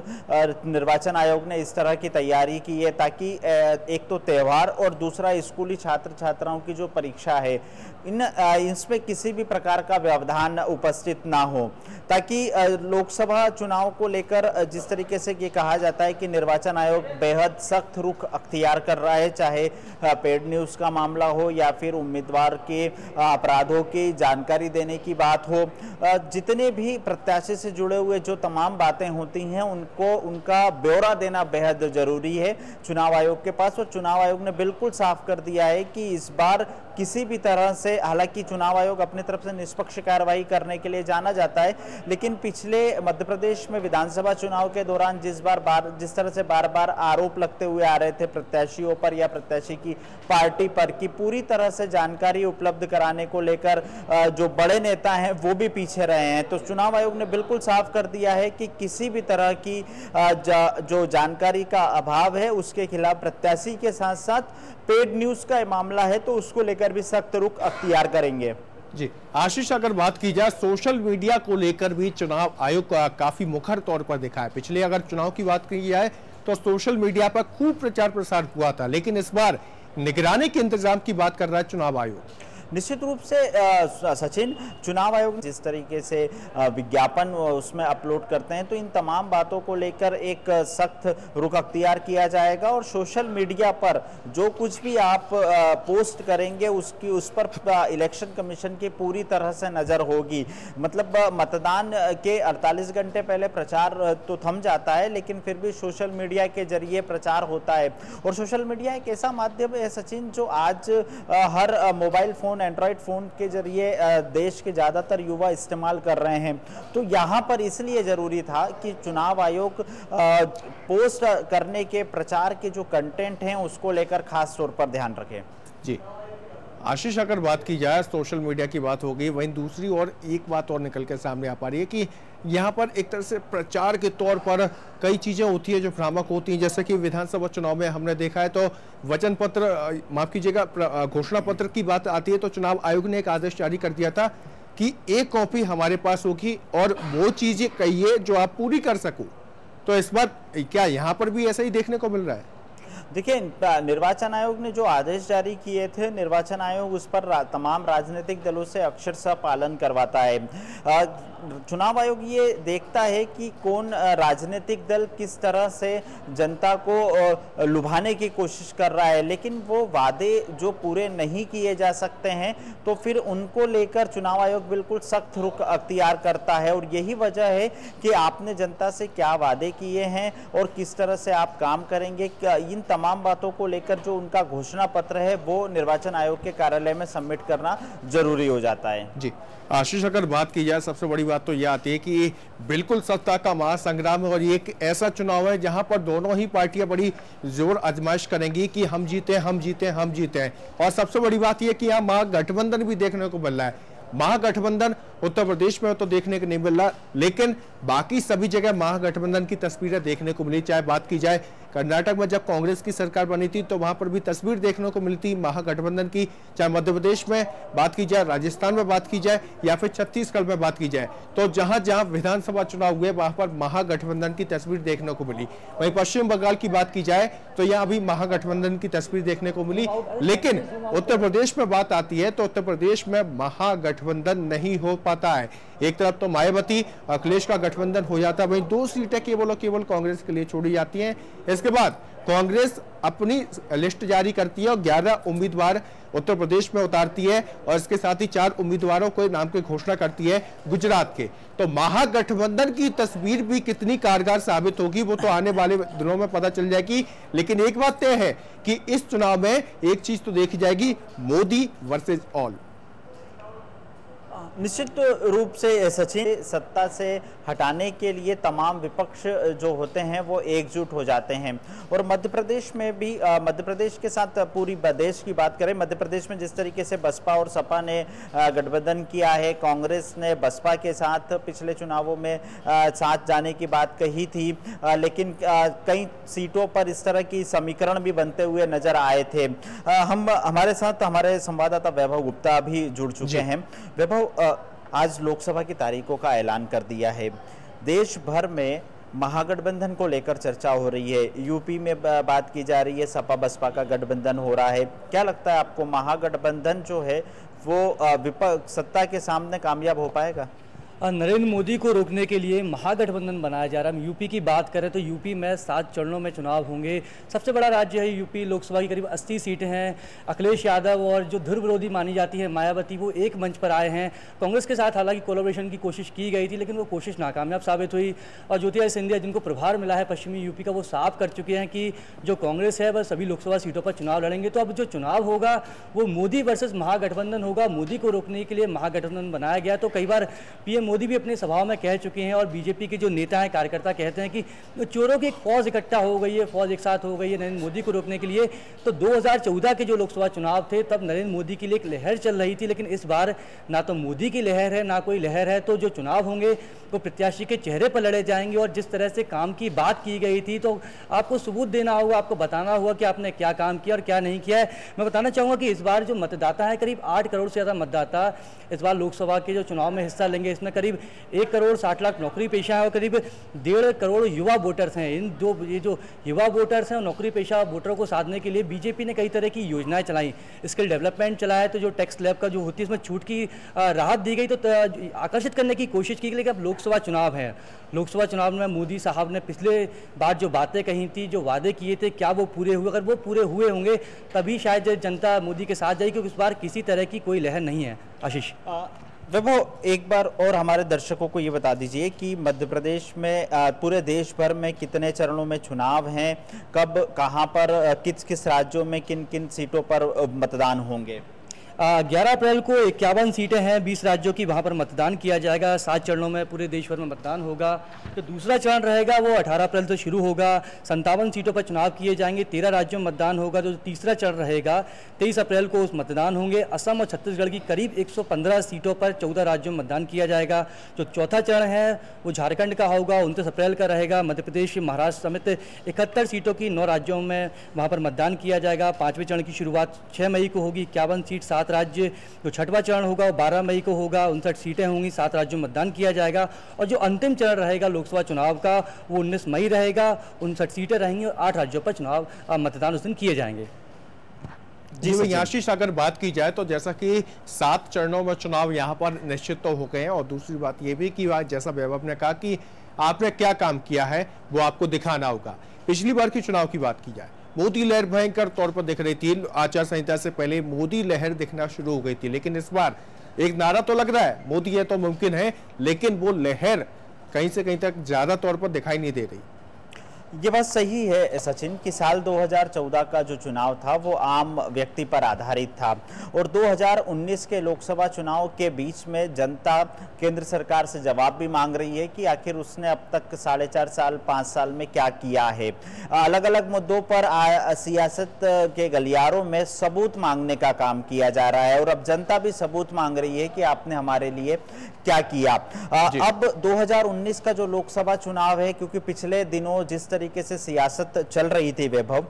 निर्वाचन आयोग ने इस तरह की तैयारी की है, ताकि एक तो त्यौहार और दूसरा स्कूली छात्र छात्राओं की जो परीक्षा है, इसमें किसी भी प्रकार का व्यवधान उपस्थित ना हो, ताकि लोकसभा चुनाव को लेकर जिस तरीके से ये कहा जाता है कि निर्वाचन आयोग बेहद सख्त रुख अख्तियार कर रहा है, चाहे पेड न्यूज का मामला हो या फिर उम्मीदवार के अपराधों की जानकारी देने की बात हो, जितने भी प्रत्याशी से जुड़े हुए जो तमाम बातें होती हैं उनको उनका ब्यौरा देना बेहद जरूरी है चुनाव आयोग के पास। और चुनाव आयोग ने बिल्कुल साफ कर दिया है कि इस बार किसी भी तरह से, हालांकि चुनाव आयोग अपनी तरफ से निष्पक्ष कार्रवाई करने के लिए जाना जाता है, लेकिन पिछले मध्य प्रदेश में विधानसभा चुनाव के दौरान जिस तरह से बार बार आरोप लगते हुए आ रहे थे प्रत्याशियों पर या प्रत्याशी की पार्टी पर कि पूरी तरह से जानकारी उपलब्ध कराने को लेकर जो बड़े नेता हैं वो भी पीछे रहे हैं, तो चुनाव आयोग ने बिल्कुल साफ कर दिया है कि किसी भी तरह की जो जानकारी का अभाव है उसके खिलाफ प्रत्याशी के साथ साथ पेड न्यूज का मामला है तो उसको लेकर भी सख्त रुख अख्तियार करेंगे। जी आशीष, अगर बात की जाए सोशल मीडिया को लेकर भी चुनाव आयोग का काफी मुखर तौर पर दिखा है। पिछले अगर चुनाव की बात की जाए तो सोशल मीडिया पर खूब प्रचार प्रसार हुआ था, लेकिन इस बार निगरानी के इंतजाम की बात कर रहा है चुनाव आयोग। निश्चित रूप से सचिन, चुनाव आयोग जिस तरीके से विज्ञापन उसमें अपलोड करते हैं तो इन तमाम बातों को लेकर एक सख्त रुख अख्तियार किया जाएगा और सोशल मीडिया पर जो कुछ भी आप पोस्ट करेंगे उस पर इलेक्शन कमीशन की पूरी तरह से नज़र होगी। मतलब मतदान के 48 घंटे पहले प्रचार तो थम जाता है, लेकिन फिर भी सोशल मीडिया के जरिए प्रचार होता है। और सोशल मीडिया एक ऐसा माध्यम है सचिन जो आज हर mobile phone phone, android phone के जरिए देश के ज़्यादातर युवा इस्तेमाल कर रहे हैं। तो यहाँ पर इसलिए ज़रूरी था कि चुनाव आयोग पोस्ट करने के प्रचार के जो कंटेंट हैं उसको लेकर खास तौर पर ध्यान रखें। जी आशीष, अगर बात की जाए सोशल मीडिया की बात हो गई, वहीं दूसरी ओर एक बात और निकल के सामने आ पा रही है कि यहाँ पर एक तरह से प्रचार के तौर पर कई चीज़ें होती है जो भ्रामक होती हैं। जैसे कि विधानसभा चुनाव में हमने देखा है तो वचन पत्र, माफ कीजिएगा, घोषणा पत्र की बात आती है तो चुनाव आयोग ने एक आदेश जारी कर दिया था कि एक कॉपी हमारे पास होगी और वो चीज़ें कहिए जो आप पूरी कर सको। तो इस बार क्या यहाँ पर भी ऐसा ही देखने को मिल रहा है? देखिए, निर्वाचन आयोग ने जो आदेश जारी किए थे, निर्वाचन आयोग उस पर तमाम राजनीतिक दलों से अक्षरशः पालन करवाता है। चुनाव आयोग ये देखता है कि कौन राजनीतिक दल किस तरह से जनता को लुभाने की कोशिश कर रहा है, लेकिन वो वादे जो पूरे नहीं किए जा सकते हैं तो फिर उनको लेकर चुनाव आयोग बिल्कुल सख्त रुख अख्तियार करता है। और यही वजह है कि आपने जनता से क्या वादे किए हैं और किस तरह से आप काम करेंगे, इन तमाम बातों को लेकर जो उनका घोषणा पत्र है वो निर्वाचन आयोग के कार्यालय में सबमिट करना जरूरी हो जाता है। जी आशीष, अगर बात की जाए सबसे बड़ी बात तो यह आती है कि बिल्कुल सत्ता का महासंग्राम है और ये एक ऐसा चुनाव है जहां पर दोनों ही पार्टियां बड़ी जोर आजमाइश करेंगी कि हम जीते हम जीते हम जीते। और सबसे बड़ी बात यह कि यहाँ महागठबंधन भी देखने को मिल रहा है। महागठबंधन उत्तर प्रदेश में तो देखने को नहीं मिल रहा, लेकिन बाकी सभी जगह महागठबंधन की तस्वीरें देखने को मिली। चाहे बात की जाए कर्नाटक में जब कांग्रेस की सरकार बनी थी तो वहां पर भी तस्वीर देखने को मिलती महागठबंधन की, चाहे मध्य प्रदेश में बात की जाए, राजस्थान में बात की जाए या फिर छत्तीसगढ़ में बात की जाए, तो जहां जहां विधानसभा चुनाव हुए वहां पर महागठबंधन की तस्वीर देखने को मिली। वहीं पश्चिम बंगाल की बात की जाए तो यहाँ भी महागठबंधन की तस्वीर देखने को मिली। लेकिन उत्तर प्रदेश में बात आती है तो उत्तर प्रदेश में महागठबंधन नहीं हो पाता है। एक तरफ तो मायावती अखिलेश का गठबंधन हो जाता है, वहीं 2 सीटें केवल और केवल कांग्रेस के लिए छोड़ी जाती हैं। इसके बाद कांग्रेस अपनी लिस्ट जारी करती है और 11 उम्मीदवार उत्तर प्रदेश में उतारती है और इसके साथ ही 4 उम्मीदवारों को नाम की घोषणा करती है गुजरात के। तो महागठबंधन की तस्वीर भी कितनी कारगर साबित होगी वो तो आने वाले दिनों में पता चल जाएगी। लेकिन एक बात तय है कि इस चुनाव में एक चीज तो देखी जाएगी, मोदी वर्सेज ऑल। निश्चित रूप से सचिन, सत्ता से हटाने के लिए तमाम विपक्ष जो होते हैं वो एकजुट हो जाते हैं। और मध्य प्रदेश में भी, मध्य प्रदेश के साथ पूरी देश की बात करें, मध्य प्रदेश में जिस तरीके से बसपा और सपा ने गठबंधन किया है, कांग्रेस ने बसपा के साथ पिछले चुनावों में साथ जाने की बात कही थी, लेकिन कई सीटों पर इस तरह की समीकरण भी बनते हुए नजर आए थे। हमारे साथ हमारे संवाददाता वैभव गुप्ता भी जुड़ चुके हैं। वैभव, आज लोकसभा की तारीखों का ऐलान कर दिया है। देश भर में महागठबंधन को लेकर चर्चा हो रही है। यूपी में बात की जा रही है, सपा बसपा का गठबंधन हो रहा है। क्या लगता है आपको, महागठबंधन जो है वो विपक्ष सत्ता के सामने कामयाब हो पाएगा? नरेंद्र मोदी को रोकने के लिए महागठबंधन बनाया जा रहा है। हम यूपी की बात करें तो यूपी में 7 चरणों में चुनाव होंगे। सबसे बड़ा राज्य है यूपी, लोकसभा की करीब 80 सीटें हैं। अखिलेश यादव और जो धुर विरोधी मानी जाती है मायावती, वो एक मंच पर आए हैं। कांग्रेस के साथ हालांकि कोलैबोरेशन की कोशिश की गई थी लेकिन वो कोशिश नाकामयाब साबित हुई। और ज्योतिरादित्य सिंधिया जिनको प्रभार मिला है पश्चिमी यूपी का, वो साफ कर चुके हैं कि जो कांग्रेस है वह सभी लोकसभा सीटों पर चुनाव लड़ेंगे। तो अब जो चुनाव होगा वो मोदी वर्सेस महागठबंधन होगा। मोदी को रोकने के लिए महागठबंधन बनाया गया। तो कई बार पीएम मोदी भी अपनी सभाओं में कह चुके हैं और बीजेपी के जो नेता हैं, कार्यकर्ता कहते हैं कि चोरों की एक फौज इकट्ठा हो गई है, फौज एक साथ हो गई है नरेंद्र मोदी को रोकने के लिए। तो 2014 के जो लोकसभा चुनाव थे तब नरेंद्र मोदी के लिए एक लहर चल रही थी, लेकिन इस बार ना तो मोदी की लहर है ना कोई लहर है। तो जो चुनाव होंगे वो प्रत्याशी के चेहरे पर लड़े जाएंगे और जिस तरह से काम की बात की गई थी तो आपको सबूत देना होगा, आपको बताना होगा कि आपने क्या काम किया और क्या नहीं किया है। मैं बताना चाहूँगा कि इस बार जो मतदाता है, करीब 8 करोड़ से ज़्यादा मतदाता इस बार लोकसभा के जो चुनाव में हिस्सा लेंगे। इसमें करीब 1 करोड़ 60 लाख नौकरी पेशा है और करीब 1.5 करोड़ युवा वोटर्स हैं। ये जो युवा वोटर्स हैं, नौकरी पेशा वोटरों को साधने के लिए बीजेपी ने कई तरह की योजनाएं चलाई, स्किल डेवलपमेंट चलाया। तो जो टैक्स स्लैब का जो होती है इसमें छूट की राहत दी गई, तो आकर्षित करने की कोशिश की गई। लेकिन अब लोकसभा चुनाव है, लोकसभा चुनाव में मोदी साहब ने पिछले बार जो बातें कही थी, जो वादे किए थे, क्या वो पूरे हुए? अगर वो पूरे हुए होंगे तभी शायद जनता मोदी के साथ जाएगी, क्योंकि इस बार किसी तरह की कोई लहर नहीं है। आशीष, वैभव, एक बार और हमारे दर्शकों को ये बता दीजिए कि मध्य प्रदेश में पूरे देश भर में कितने चरणों में चुनाव हैं, कब, कहां पर, किस किस राज्यों में किन किन सीटों पर मतदान होंगे? 11 अप्रैल को 51 सीटें हैं 20 राज्यों की, वहाँ पर मतदान किया जाएगा। 7 चरणों में पूरे देश भर में मतदान होगा। जो दूसरा चरण रहेगा वो 18 अप्रैल से शुरू होगा। 57 सीटों पर चुनाव किए जाएंगे, 13 राज्यों में मतदान होगा। जो तीसरा चरण रहेगा 23 अप्रैल को उस मतदान होंगे। असम और छत्तीसगढ़ की करीब 115 सीटों पर 14 राज्यों में मतदान किया जाएगा। जो चौथा चरण है वो झारखंड का होगा, 29 अप्रैल का रहेगा। मध्य प्रदेश, महाराष्ट्र समेत 71 सीटों की 9 राज्यों में वहाँ पर मतदान किया जाएगा। 5वें चरण की शुरुआत 6 मई को होगी, 51 सीट 7 राज्य। जो छठवां चरण होगा वो 12 मई को होगा, 59 सीटें होंगी, 7 राज्यों में मतदान किया जाएगा। और जो अंतिम चरण रहेगा लोकसभा चुनाव का वो 19 मई रहेगा, 59 सीटें रहेंगी और 8 राज्यों पर चुनाव मतदान उस दिन किए जाएंगे। जी भाई आशीष, अगर बात की जाए तो जैसा कि 7 चरणों में चुनाव यहाँ पर निश्चित तो हो गए हैं, और दूसरी बात ये भी कि जैसा वैभव ने कहा कि आपने क्या काम किया है वो आपको दिखाना होगा। पिछली बार की चुनाव की बात की जाए, मोदी लहर भयंकर तौर पर दिख रही थी। आचार संहिता से पहले मोदी लहर दिखना शुरू हो गई थी, लेकिन इस बार एक नारा तो लग रहा है मोदी है तो मुमकिन है, लेकिन वो लहर कहीं से कहीं तक ज्यादा तौर पर दिखाई नहीं दे रही। ये बात सही है सचिन कि साल 2014 का जो चुनाव था वो आम व्यक्ति पर आधारित था, और 2019 के लोकसभा चुनाव के बीच में जनता केंद्र सरकार से जवाब भी मांग रही है कि आखिर उसने अब तक 4.5 साल 5 साल में क्या किया है। अलग अलग मुद्दों पर सियासत के गलियारों में सबूत मांगने का काम किया जा रहा है, और अब जनता भी सबूत मांग रही है कि आपने हमारे लिए क्या किया। अब 2019 का जो लोकसभा चुनाव है, क्योंकि पिछले दिनों जिस तरीके से सियासत चल रही थी वैभव,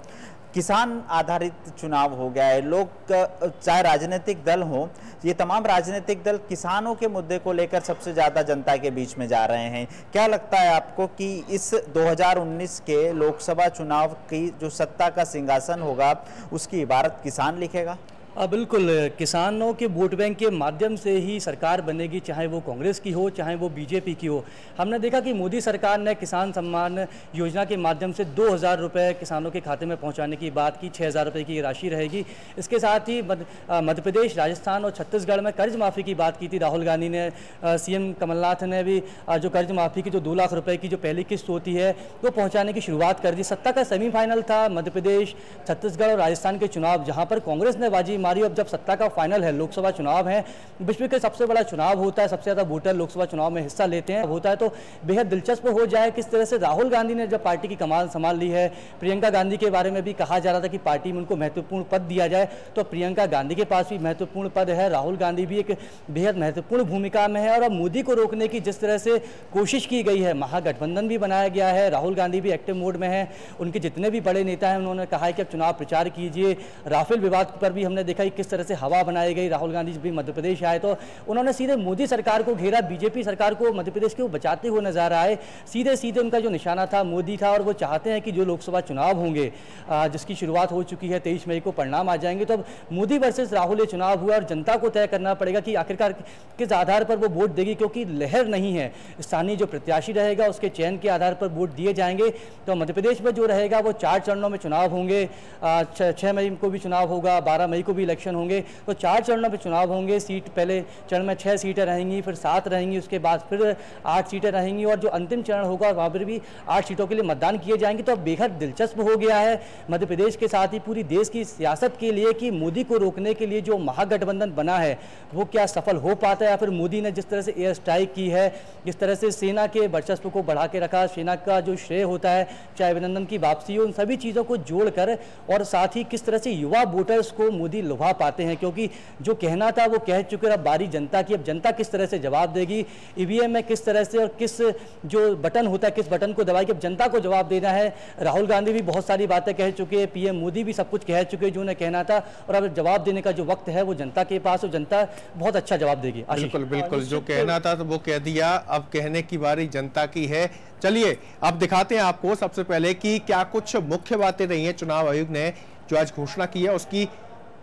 किसान आधारित चुनाव हो गया है। लोग चाहे राजनीतिक दल हो, ये तमाम राजनीतिक दल किसानों के मुद्दे को लेकर सबसे ज्यादा जनता के बीच में जा रहे हैं। क्या लगता है आपको कि इस 2019 के लोकसभा चुनाव की जो सत्ता का सिंहासन होगा उसकी इबारत किसान लिखेगा? बिल्कुल, किसानों के वोट बैंक के माध्यम से ही सरकार बनेगी, चाहे वो कांग्रेस की हो चाहे वो बीजेपी की हो। हमने देखा कि मोदी सरकार ने किसान सम्मान योजना के माध्यम से 2000 रुपये किसानों के खाते में पहुंचाने की बात की, 6000 रुपये की राशि रहेगी। इसके साथ ही मध्य प्रदेश, राजस्थान और छत्तीसगढ़ में कर्ज माफ़ी की बात की थी राहुल गांधी ने। सीएम कमलनाथ ने भी जो कर्ज माफ़ी की जो 2 लाख रुपये की जो पहली किस्त होती है वो पहुँचाने की शुरुआत कर दी। सत्ता का सेमीफाइनल था मध्य प्रदेश, छत्तीसगढ़ और राजस्थान के चुनाव, जहाँ पर कांग्रेस ने बाजी मारी। अब जब सत्ता का फाइनल है, लोकसभा चुनाव है, विश्व के सबसे बड़ा चुनाव होता है, सबसे ज्यादा वोटर लोकसभा चुनाव में हिस्सा लेते हैं होता है, तो बेहद दिलचस्प हो जाए किस तरह से राहुल गांधी ने जब पार्टी की कमान संभाल ली है। प्रियंका गांधी के बारे में भी कहा जा रहा था कि पार्टी में उनको महत्वपूर्ण पद दिया जाए, तो प्रियंका गांधी के पास भी महत्वपूर्ण पद है, राहुल गांधी भी एक बेहद महत्वपूर्ण भूमिका में है। और अब मोदी को रोकने की जिस तरह से कोशिश की गई है, महागठबंधन भी बनाया गया है, राहुल गांधी भी एक्टिव मोड में है, उनके जितने भी बड़े नेता हैं उन्होंने कहा है कि अब चुनाव प्रचार कीजिए। राफेल विवाद पर भी हमने देखा कि किस तरह से हवा बनाई गई। राहुल गांधी जब भी मध्य प्रदेश आए तो उन्होंने सीधे मोदी सरकार को घेरा, बीजेपी सरकार को मध्य प्रदेश के वो बचाते हुए नजर आए। सीधे सीधे उनका जो निशाना था मोदी था, और वो चाहते हैं कि जो लोकसभा चुनाव होंगे जिसकी शुरुआत हो चुकी है, 23 मई को परिणाम आ जाएंगे, तो अब मोदी वर्सेस राहुल ये चुनाव हुआ और जनता को तय करना पड़ेगा कि आखिरकार किस आधार पर वो वोट देगी, क्योंकि लहर नहीं है। स्थानीय जो प्रत्याशी रहेगा उसके चयन के आधार पर वोट दिए जाएंगे। तो मध्य प्रदेश में जो रहेगा वो 4 चरणों में चुनाव होंगे। 6 मई को भी चुनाव होगा, 12 मई को भी इलेक्शन होंगे, तो 4 चरणों में चुनाव होंगे। सीट पहले चरण में 6 सीटें रहेंगी, फिर 7 रहेंगी, उसके बाद फिर 8 सीटें रहेंगी, और जो अंतिम चरण होगा वहाँ पर भी 8 सीटों के लिए मतदान किए जाएंगे। तो अब बेहद दिलचस्प हो गया है मध्य प्रदेश के साथ ही पूरी देश की सियासत के लिए कि मोदी को रोकने के लिए जो महागठबंधन बना है वो क्या सफल हो पाता है, या फिर मोदी ने जिस तरह से एयर स्ट्राइक की है, जिस तरह से सेना के वर्चस्व को बढ़ा के रखा, सेना का जो श्रेय होता है, चाहे अभिनंदन की वापसी हो, उन सभी चीज़ों को जोड़कर, और साथ ही किस तरह से युवा वोटर्स को मोदी लुभा पाते हैं, क्योंकि जो कहना था वो कह चुके। अब बारी जनता की, अब जनता किस तरह से जवाब देगी, ईवीएम में किस तरह से और किस जो बटन होता है किस बटन को दबाएगी, अब जनता को जवाब देना है। राहुल गांधी भी बहुत सारी बातें कह चुके हैं, पीएम मोदी भी सब कुछ कह चुके हैं जो उन्हें कहना था, और अब जवाब देने का जो वक्त है वो जनता के पास, और जनता बहुत अच्छा जवाब देगी। बिल्कुल बिल्कुल, जो कहना था तो वो कह दिया, अब कहने की बारी जनता की है। चलिए अब दिखाते हैं आपको सबसे पहले कि क्या कुछ मुख्य बातें रही हैं चुनाव आयोग ने जो आज घोषणा की है, उसकी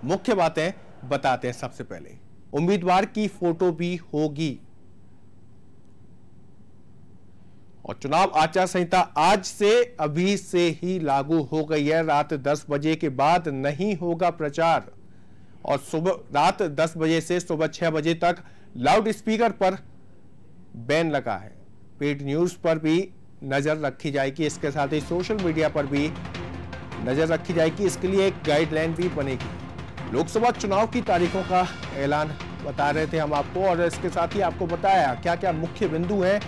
मुख्य बातें बताते हैं। सबसे पहले उम्मीदवार की फोटो भी होगी, और चुनाव आचार संहिता आज से अभी से ही लागू हो गई है। रात 10 बजे के बाद नहीं होगा प्रचार, और सुबह रात 10 बजे से सुबह 6 बजे तक लाउड स्पीकर पर बैन लगा है। पेड न्यूज पर भी नजर रखी जाएगी, इसके साथ ही सोशल मीडिया पर भी नजर रखी जाएगी। इसके लिए एक गाइडलाइन भी बनेगी। लोकसभा चुनाव की तारीखों का ऐलान बता रहे थे हम आपको, और इसके साथ ही आपको बताया क्या क्या मुख्य बिंदु हैं।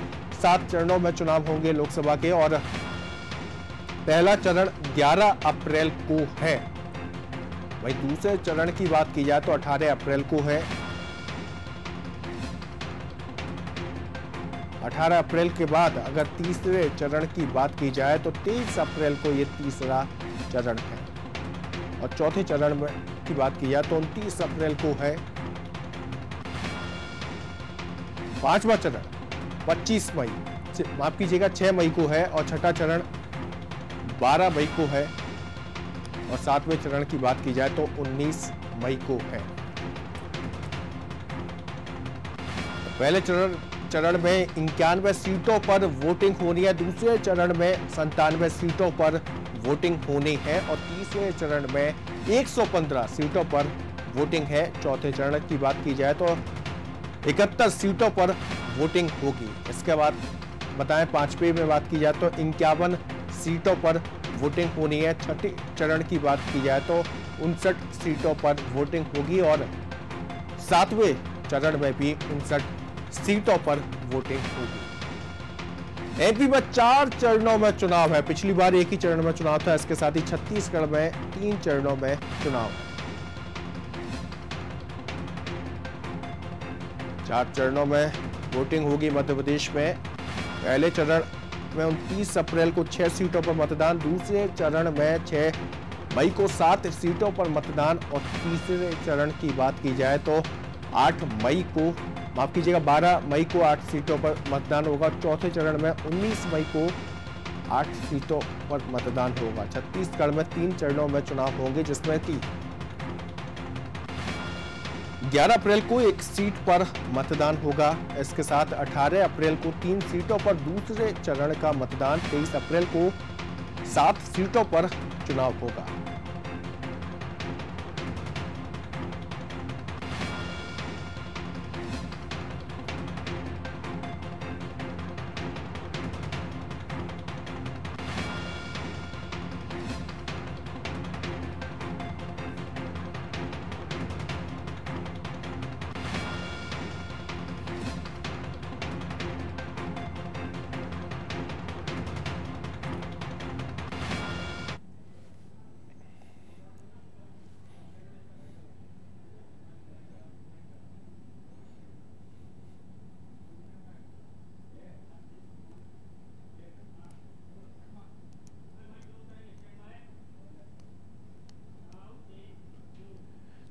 7 चरणों में चुनाव होंगे लोकसभा के, और पहला चरण 11 अप्रैल को है। वहीं दूसरे चरण की बात की जाए तो 18 अप्रैल को है। 18 अप्रैल के बाद अगर तीसरे चरण की बात की जाए तो 23 अप्रैल को ये तीसरा चरण है, और चौथे चरण में की बात की जाए तो 29 अप्रैल को है। पांचवा चरण 25 मई, माफ कीजिएगा 6 मई को है, और छठा चरण 12 मई को है, और 7वें चरण की बात की जाए तो 19 मई को है। पहले चरण में 91 सीटों पर वोटिंग होनी है, दूसरे चरण में 97 सीटों पर वोटिंग होनी है, और तीसरे चरण में 115 सीटों पर वोटिंग है। चौथे चरण की बात की जाए तो 71 सीटों पर वोटिंग होगी। इसके बाद बताएं पांचवें में बात की जाए तो 51 सीटों पर वोटिंग होनी है। छठे चरण की बात की जाए तो 59 सीटों पर वोटिंग होगी, और 7वें चरण में भी 59 सीटों पर वोटिंग होगी। एमपी में 4 चरणों में चुनाव है। पिछली बार एक ही चरण में चुनाव था। इसके साथ ही छत्तीसगढ़ में 3 चरणों में चुनाव है। 4 चरणों में वोटिंग होगी मध्य प्रदेश में। पहले चरण में 29 अप्रैल को 6 सीटों पर मतदान, दूसरे चरण में 6 मई को 7 सीटों पर मतदान, और तीसरे चरण की बात की जाए तो 8 मई को, माफ कीजिएगा 12 मई को 8 सीटों पर मतदान होगा। चौथे चरण में 19 मई को 8 सीटों पर मतदान होगा। छत्तीसगढ़ में 3 चरणों में चुनाव होंगे, जिसमें कि 11 अप्रैल को 1 सीट पर मतदान होगा। इसके साथ 18 अप्रैल को 3 सीटों पर दूसरे चरण का मतदान, 23 अप्रैल को 7 सीटों पर चुनाव होगा।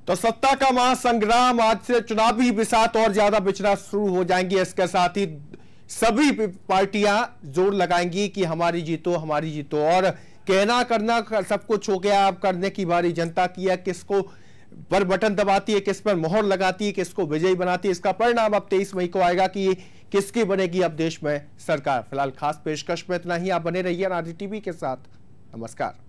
तो सत्ता का महासंग्राम, आज से चुनावी बिसात और ज्यादा बिछना शुरू हो जाएंगी। इसके साथ ही सभी पार्टियां जोर लगाएंगी कि हमारी जीतो, हमारी जीतो, और कहना करना सब कुछ हो गया। अब करने की बारी जनता की है। किसको पर बटन दबाती है, किस पर मोहर लगाती है, किसको विजयी बनाती है, इसका परिणाम अब 23 मई को आएगा कि किसकी बनेगी अब देश में सरकार। फिलहाल खास पेशकश में इतना ही। आप बने रहिए NRD टीवी के साथ। नमस्कार।